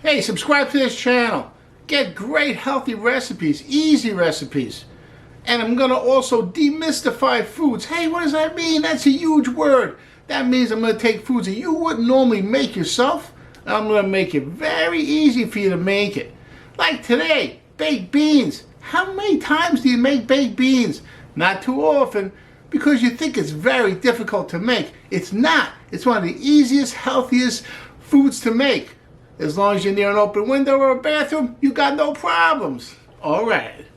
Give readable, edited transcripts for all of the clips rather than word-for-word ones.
Hey, subscribe to this channel. Get great healthy recipes, easy recipes. And I'm going to also demystify foods. Hey, what does that mean? That's a huge word. That means I'm going to take foods that you wouldn't normally make yourself, and I'm going to make it very easy for you to make it. Like today, baked beans. How many times do you make baked beans? Not too often, because you think it's very difficult to make. It's not. It's one of the easiest, healthiest foods to make. As long as you're near an open window or a bathroom, you got no problems. All right.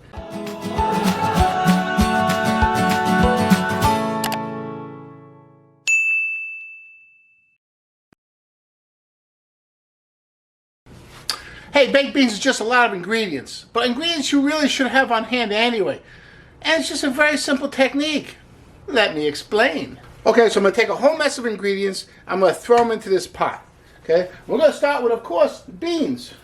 Hey, baked beans is just a lot of ingredients, but ingredients you really should have on hand anyway. And it's just a very simple technique. Let me explain. Okay, so I'm going to take a whole mess of ingredients. I'm going to throw them into this pot. Okay, we're going to start with, of course, beans.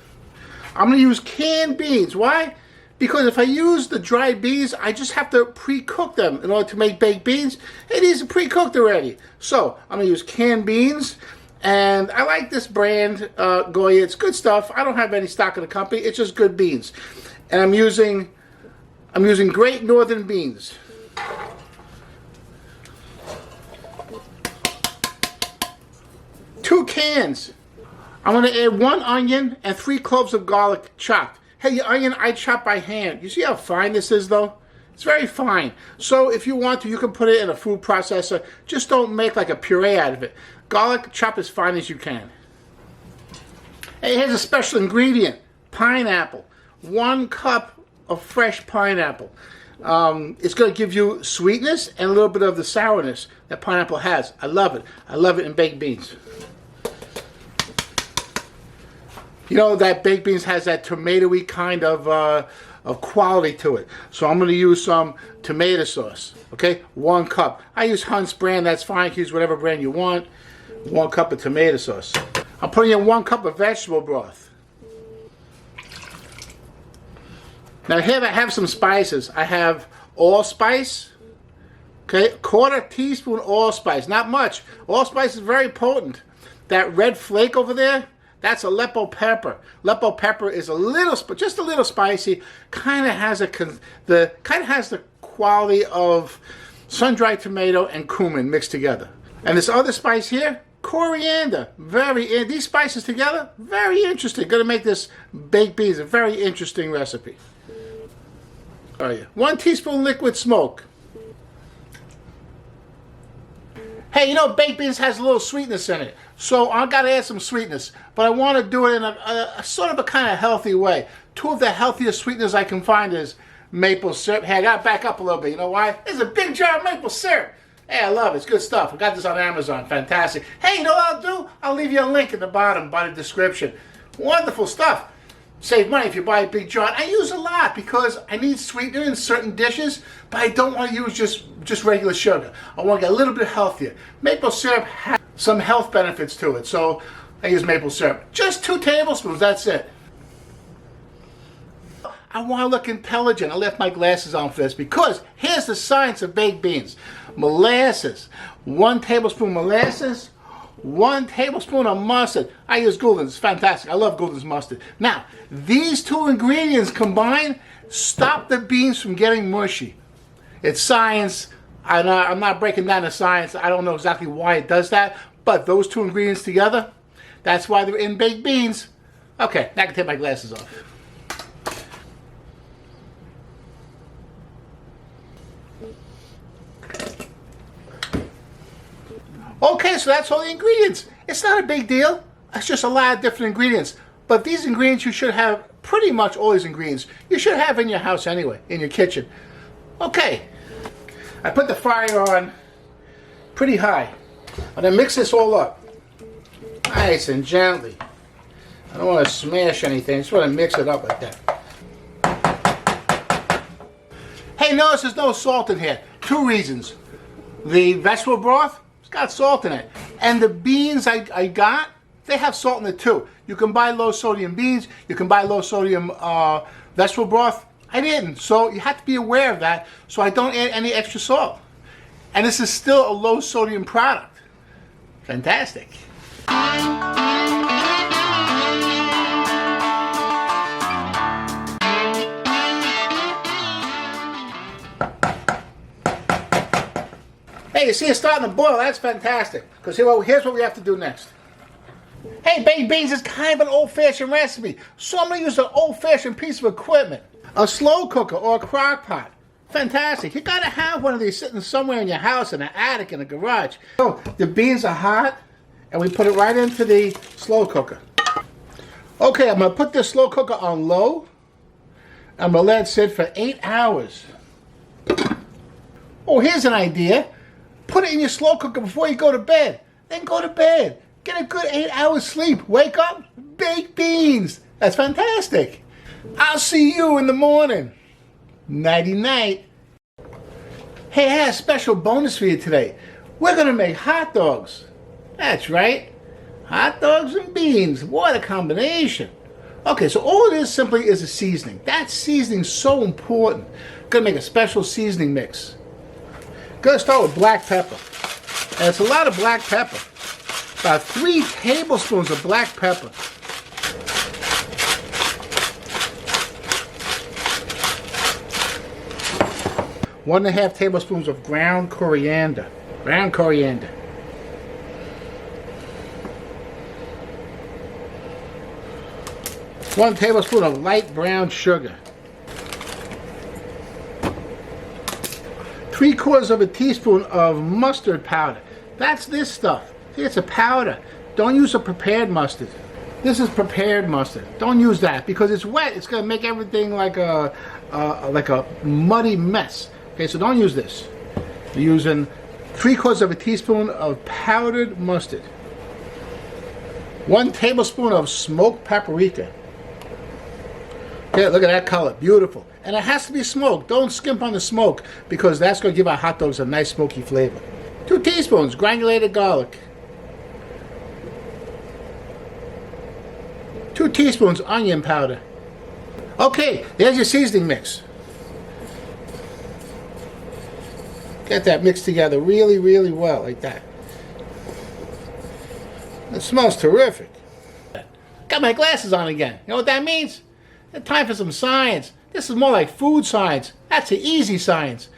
I'm going to use canned beans. Why? Because if I use the dried beans, I just have to pre-cook them in order to make baked beans. It is pre-cooked already. So I'm going to use canned beans. And I like this brand, Goya. It's good stuff. I don't have any stock in the company. It's just good beans. And I'm using Great Northern beans. Two cans. I'm going to add 1 onion and 3 cloves of garlic chopped. Hey, the onion I chop by hand. You see how fine this is, though? It's very fine. So if you want to, you can put it in a food processor. Just don't make like a puree out of it. Garlic, chop as fine as you can. Hey, here's a special ingredient. Pineapple. 1 cup of fresh pineapple. It's going to give you sweetness and a little bit of the sourness that pineapple has. I love it. I love it in baked beans. You know that baked beans has that tomatoey kind of quality to it. So I'm going to use some tomato sauce. Okay, 1 cup. I use Hunt's brand. That's fine. You can use whatever brand you want. 1 cup of tomato sauce. I'm putting in 1 cup of vegetable broth. Now here I have some spices. I have allspice. Okay, 1/4 teaspoon allspice. Not much. Allspice is very potent. That red flake over there, that's aleppo pepper. Aleppo pepper is just a little spicy. Kind of has the quality of sun-dried tomato and cumin mixed together. And this other spice here, coriander. These spices together, very interesting. Going to make this baked beans a very interesting recipe. Oh yeah, 1 teaspoon liquid smoke. Hey, you know baked beans has a little sweetness in it, so I've got to add some sweetness, but I want to do it in a sort of a kind of healthy way. 2 of the healthiest sweeteners I can find is maple syrup. Hey, I got to back up a little bit. You know why? There's a big jar of maple syrup. Hey, I love it. It's good stuff. I got this on Amazon. Fantastic. Hey, you know what I'll do? I'll leave you a link in the bottom by the description. Wonderful stuff. Save money if you buy a big jar. I use a lot because I need sweetener in certain dishes, but I don't want to use just regular sugar. I want to get a little bit healthier. Maple syrup has some health benefits to it, so I use maple syrup. Just 2 tablespoons, that's it. I want to look intelligent. I left my glasses on for this because here's the science of baked beans. Molasses. 1 tablespoon molasses. 1 tablespoon of mustard. I use Gould's. It's fantastic. I love Gould's mustard. Now, these 2 ingredients combined stop the beans from getting mushy. It's science. I'm not breaking down the science. I don't know exactly why it does that, but those 2 ingredients together, that's why they're in baked beans. Okay, now I can take my glasses off. Okay, so that's all the ingredients. It's not a big deal. It's just a lot of different ingredients. But these ingredients you should have, pretty much all these ingredients, you should have in your house anyway, in your kitchen. Okay, I put the fire on pretty high. I'm going to mix this all up. Nice and gently. I don't want to smash anything, I just want to mix it up like that. Hey, notice there's no salt in here. 2 reasons. The vegetable broth, got salt in it, and the beans I got, they have salt in it too. You can buy low sodium beans, you can buy low sodium vegetable broth. I didn't, so you have to be aware of that, so I don't add any extra salt. And this is still a low sodium product. Fantastic. Hey, you see it's starting to boil. That's fantastic. Because here's what we have to do next. Hey, baked beans is kind of an old-fashioned recipe, so I'm going to use an old-fashioned piece of equipment. A slow cooker or a crock pot. Fantastic. You got to have one of these sitting somewhere in your house, in an attic, in a garage. So the beans are hot, and we put it right into the slow cooker. Okay, I'm going to put this slow cooker on low. I'm going to let it sit for 8 hours. Oh, here's an idea. Put it in your slow cooker before you go to bed. Then go to bed. Get a good 8 hours sleep. Wake up, baked beans. That's fantastic. I'll see you in the morning. Nighty night. Hey, I had a special bonus for you today. We're going to make hot dogs. That's right. Hot dogs and beans. What a combination. Okay, so all it is simply is a seasoning. That seasoning is so important. Going to make a special seasoning mix. Going to start with black pepper. And it's a lot of black pepper. About 3 tablespoons of black pepper. One and a half tablespoons of ground coriander. Ground coriander. 1 tablespoon of light brown sugar. 3/4 teaspoon of mustard powder. That's this stuff. See, it's a powder. Don't use a prepared mustard. This is prepared mustard. Don't use that because it's wet. It's going to make everything like a muddy mess. Okay, so don't use this. You're using 3/4 teaspoon of powdered mustard. 1 tablespoon of smoked paprika. Okay, look at that color. Beautiful. And it has to be smoked. Don't skimp on the smoke because that's going to give our hot dogs a nice smoky flavor. 2 teaspoons granulated garlic. 2 teaspoons onion powder. Okay, there's your seasoning mix. Get that mixed together really, really well, like that. It smells terrific. Got my glasses on again. You know what that means? It's time for some science. This is more like food science. That's the easy science.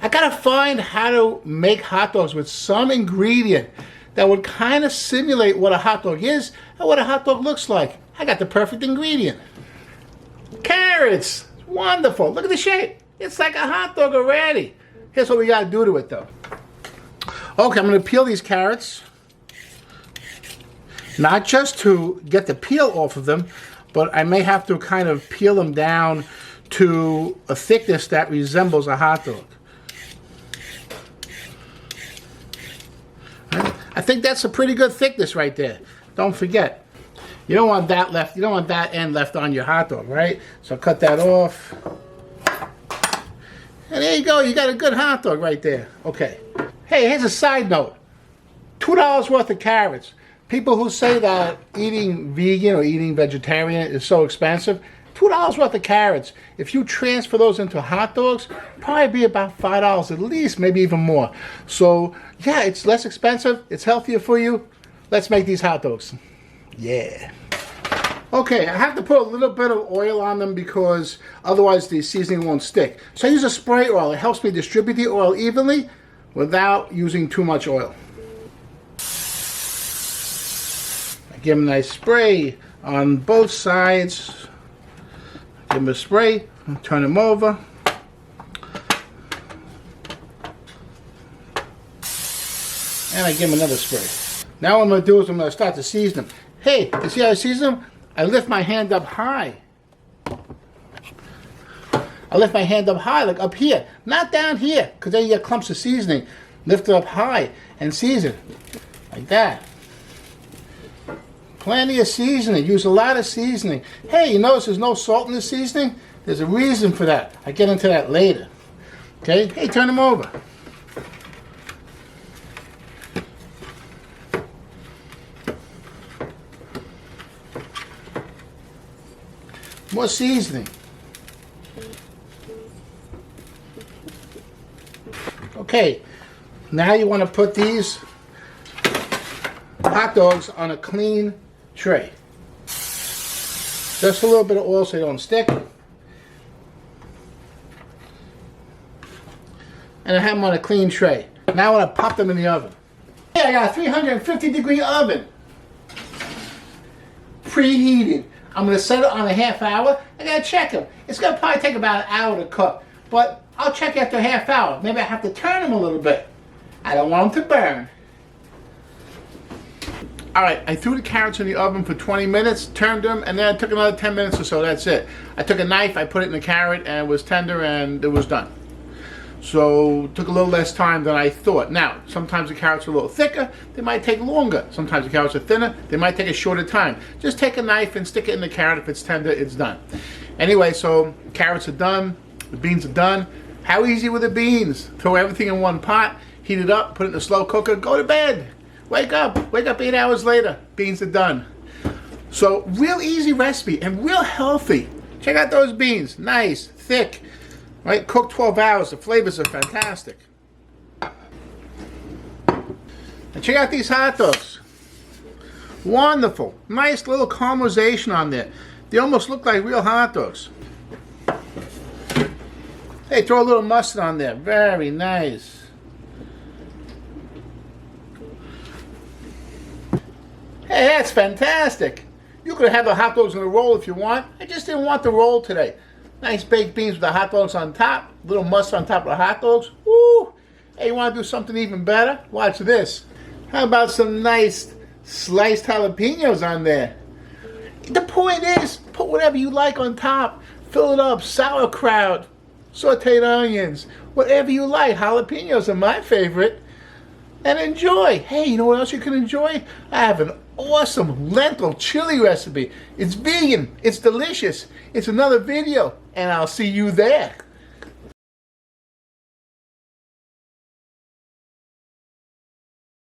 I gotta find how to make hot dogs with some ingredient that would kind of simulate what a hot dog is and what a hot dog looks like. I got the perfect ingredient. Carrots. Wonderful. Look at the shape. It's like a hot dog already. Here's what we gotta do to it though. Okay, I'm gonna peel these carrots. Not just to get the peel off of them, but I may have to kind of peel them down to a thickness that resembles a hot dog. I think that's a pretty good thickness right there. Don't forget. You don't want that left. You don't want that end left on your hot dog, right? So cut that off. And there you go. You got a good hot dog right there. Okay. Hey, here's a side note. $2 worth of carrots. People who say that eating vegan or eating vegetarian is so expensive, $2 worth of carrots. If you transfer those into hot dogs, probably be about $5 at least, maybe even more. So yeah, it's less expensive. It's healthier for you. Let's make these hot dogs. Yeah. Okay, I have to put a little bit of oil on them because otherwise the seasoning won't stick. So I use a spray oil. It helps me distribute the oil evenly without using too much oil. Give them a nice spray on both sides. Give them a spray, turn them over. And I give them another spray. Now what I'm going to do is I'm going to start to season them. Hey, you see how I season them? I lift my hand up high. I lift my hand up high, like up here. Not down here, because then you get clumps of seasoning. Lift it up high and season. Like that. Plenty of seasoning. Use a lot of seasoning. Hey, you notice there's no salt in the seasoning? There's a reason for that. I get into that later. Okay? Hey, turn them over. More seasoning. Okay. Now you want to put these hot dogs on a clean tray. Just a little bit of oil so they don't stick. And I have them on a clean tray. Now I want to pop them in the oven. Here I got a 350-degree oven. Preheated. I'm going to set it on a half hour. I got to check them. It's going to probably take about an hour to cook. But I'll check after a half hour. Maybe I have to turn them a little bit. I don't want them to burn. Alright, I threw the carrots in the oven for 20 minutes, turned them, and then I took another 10 minutes or so. That's it. I took a knife, I put it in the carrot, and it was tender, and it was done. So it took a little less time than I thought. Now, sometimes the carrots are a little thicker, they might take longer. Sometimes the carrots are thinner, they might take a shorter time. Just take a knife and stick it in the carrot. If it's tender, it's done. Anyway, so carrots are done, the beans are done. How easy were the beans? Throw everything in one pot, heat it up, put it in a slow cooker, go to bed. Wake up 8 hours later, beans are done. So real easy recipe and real healthy. Check out those beans, nice, thick, right? Cooked 12 hours, the flavors are fantastic. And check out these hot dogs. Wonderful, nice little caramelization on there. They almost look like real hot dogs. Hey, throw a little mustard on there, very nice. Hey, that's fantastic. You could have the hot dogs in a roll if you want. I just didn't want the roll today. Nice baked beans with the hot dogs on top. A little mustard on top of the hot dogs. Woo! Hey, you want to do something even better? Watch this. How about some nice sliced jalapenos on there? The point is, put whatever you like on top. Fill it up. Sauerkraut, sauteed onions, whatever you like. Jalapenos are my favorite. And enjoy. Hey, you know what else you can enjoy? I have an awesome lentil chili recipe. It's vegan. It's delicious. It's another video. And I'll see you there.